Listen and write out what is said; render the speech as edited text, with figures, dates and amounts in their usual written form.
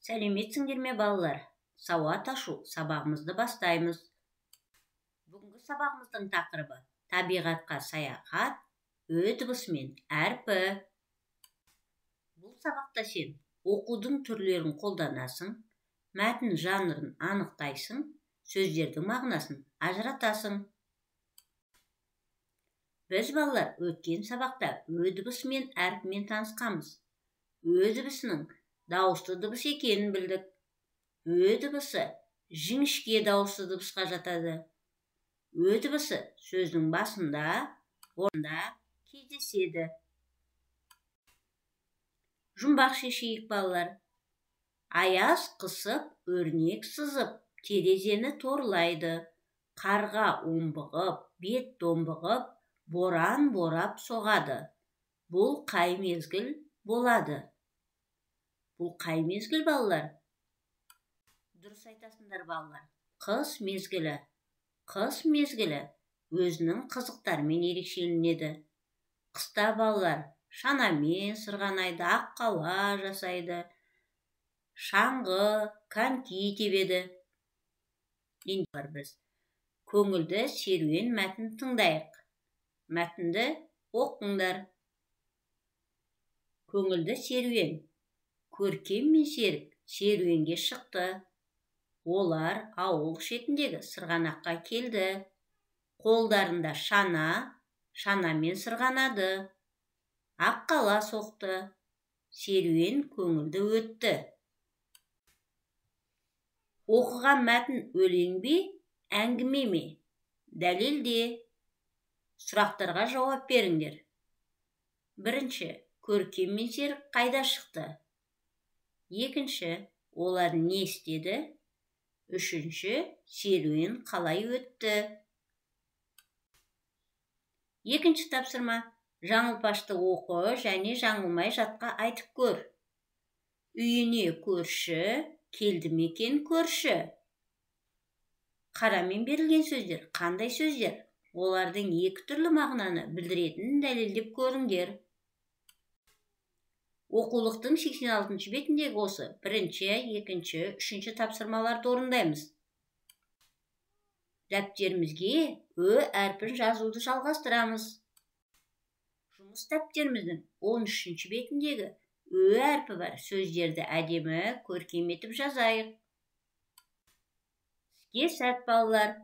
Сәлеметсіңдер ме балалар? Сауат ашу сабағымызды бастаймыз. Бүгінгі сабағымыздың тақырыбы табиғатқа саяхат, Ö дыбысымен әрпі. Бұл сабақта сен оқудың түрлерін қолданасың, мәтін жанрын анықтайсың, сөздердің мағынасын ажыратасың. Біз балалар өткен сабақта Ö дыбысымен әрпімен танысқанбыз. Ö дыбысының дауысты дыбыс екенін білдік. Ö дыбысы жіңішке дауысты дыбысқа жатады. Ö дыбысы сөздің басында, орында кездеседі. Жұмбақ шешейік балалар. Аяз қысып, өрнек сызып, терезені торлайды. Қарға омбығып, бет домбығып, боран борап соғады. Бұл қай мезгіл болады? Бұл қай мезгіл балалар? Дұрыс айтасыңдар балалар. Қыс мезгілі. Қыс мезгілі өзінің қызықтарымен ерекшеленеді. Қыста балалар шанамен сырғанайды, аққала жасайды, шаңғы, коньки тебеді. Енді біз көңілді серуен мәтін тыңдайық. Мәтінді оқыңдар. Көңілді серуен. Көркем мен Серік серуенге шықты. Олар ауыл шетіндегі сырғанаққа келді. Қолдарында шанамен сырғанады. Аққала соқты. Серуен көңілді өтті. Оқыған мәтін өлең бе, әңгіме ме? Дәлелде. Сұрақтарға жауап беріңдер. Бірінші, Көркем мен Серік қайда шықты? Екінші, олар не істеді? Үшінші, серуен қалай өтті? Екінші тапсырма. Жаңылпашты оқы және жаңылмай жатқа айтып көр. Үйіне көрші, келді мекен көрші. Қарамен берілген сөздер қандай сөздер? Олардың екі түрлі мағынаны білдіретінін дәлелдеп көріңдер. Оқулықтың 86 бетіндегі осы бірінші, екінші, үшінші тапсырмаларды орындаймыз. Дәптерімізге Ö әрпін жазуды жалғастырамыз. Жұмыс дәптеріміздің 13 бетіндегі Ö әрпі бар сөздерді әдемі көркем етіп жазайық. Сізге сәт балалар.